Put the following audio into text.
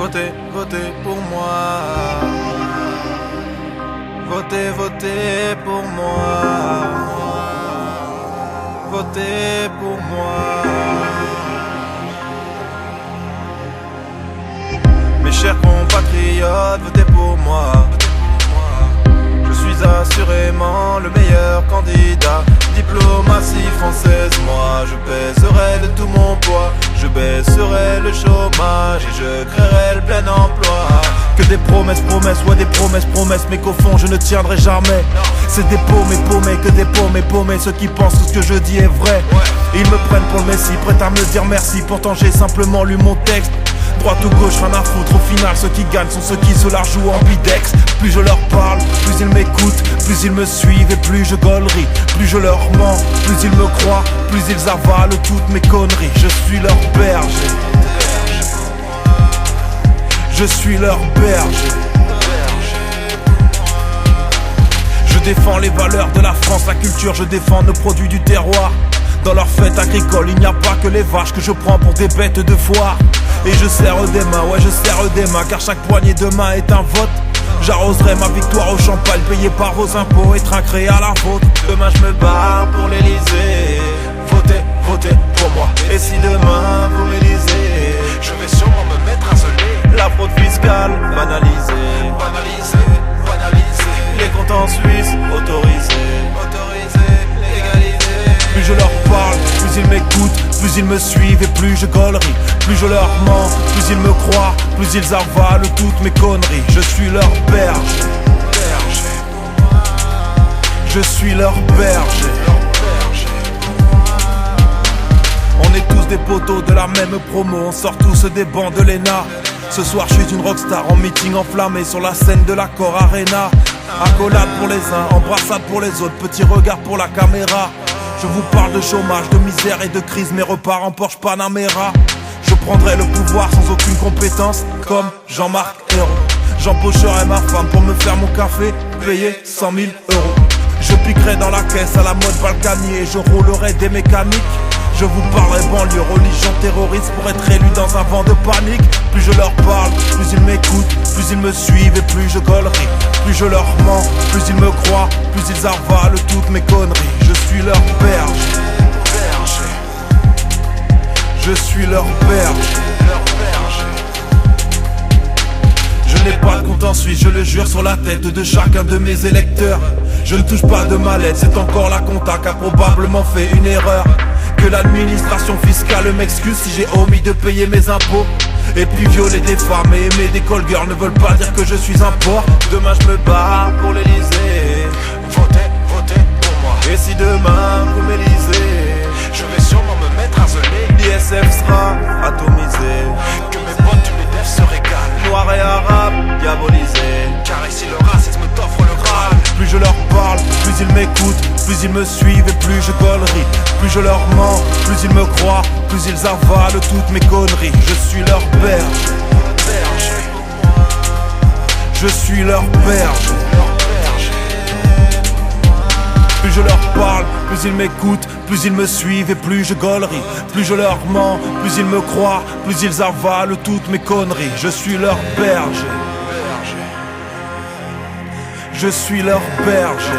Votez, votez pour moi. Votez, votez pour moi. Votez pour moi. Mes chers compatriotes, votez pour moi. Je suis assurément le meilleur candidat. Diplomatie française, moi je pèserai de tout mon poids. Je baisserai le chômage et je créerai le plein emploi. Que des promesses, promesses, ouais des promesses, promesses, mais qu'au fond je ne tiendrai jamais. C'est des paumés, paumés, que des paumés, paumés, ceux qui pensent que ce que je dis est vrai. Ils me prennent pour le messie, prêts à me dire merci. Pourtant j'ai simplement lu mon texte. Droite ou gauche, rien à foutre, au final ceux qui gagnent sont ceux qui se la jouent en bidex. Plus je leur parle, plus ils m'écoutent, plus ils me suivent et plus je gaulerie. Plus je leur mens, plus ils me croient, plus ils avalent toutes mes conneries. Je suis leur berger. Je suis leur berger. Je défends les valeurs de la France, la culture, je défends nos produits du terroir. Dans leur fête agricole, il n'y a pas que les vaches que je prends pour des bêtes de foire. Et je serre des mains, ouais je serre des mains, car chaque poignée de main est un vote. J'arroserai ma victoire au champagne, payé par vos impôts et trinquerai à la vôtre. Demain je me barre pour l'Elysée. Votez, votez pour moi. Et si demain vous m'élisez, je vais sûrement me mettre à geler. La fraude fiscale, banalisée, banalisée, banalisée. Les comptes en Suisse, autorisés, autorisés, légalisés. Plus je leur parle, plus ils m'écoutent, plus ils me suivent et plus je gaulerie. Plus je leur mens, plus ils me croient, plus ils avalent toutes mes conneries. Je suis leur berger. Je suis leur berger. On est tous des poteaux de la même promo, on sort tous des bancs de l'ENA. Ce soir je suis une rockstar en meeting enflammé sur la scène de l'Accor Arena. Accolade pour les uns, embrassade pour les autres, petit regard pour la caméra. Je vous parle de chômage, de misère et de crise, mes repas en Porsche Panamera. Je prendrai le pouvoir sans aucune compétence, comme Jean-Marc Ayrault. J'embaucherai ma femme pour me faire mon café, payer 100 000 euros. Je piquerai dans la caisse à la mode Balkany et je roulerai des mécaniques. Je vous parlerai banlieue, religion, terroriste pour être élu dans un vent de panique. Plus je leur parle, plus ils m'écoutent, plus ils me suivent et plus je gaulerie. Plus je leur mens, plus ils me croient, plus ils avalent toutes mes conneries. Je suis leur berger. Je suis leur berger. Je n'ai pas de compte en Suisse, je le jure sur la tête de chacun de mes électeurs. Je ne touche pas de ma lettre, c'est encore la compta qui a probablement fait une erreur. Que l'administration fiscale m'excuse si j'ai omis de payer mes impôts. Et puis violer des femmes et aimer des call girls ne veulent pas dire que je suis un porc. Demain je me barre pour l'Elysée. Votez, votez pour moi. Et si demain vous m'élisez, je vais sûrement me mettre à geler. L'ISF sera atomisé, que mes potes du MEDEF se régalent. Noirs et arabes diabolisés, car ici le racisme t'offre le Graal. Plus je leur parle, plus ils m'écoutent, plus ils me suivent et plus je gaulerie. Plus je leur mens, plus ils me croient, plus ils avalent toutes mes conneries. Je suis leur berger. Je suis leur berger. Plus je leur parle, plus ils m'écoutent, plus ils me suivent et plus je gaulerie. Plus je leur mens, plus ils me croient, plus ils avalent toutes mes conneries. Je suis leur berger. Je suis leur berger.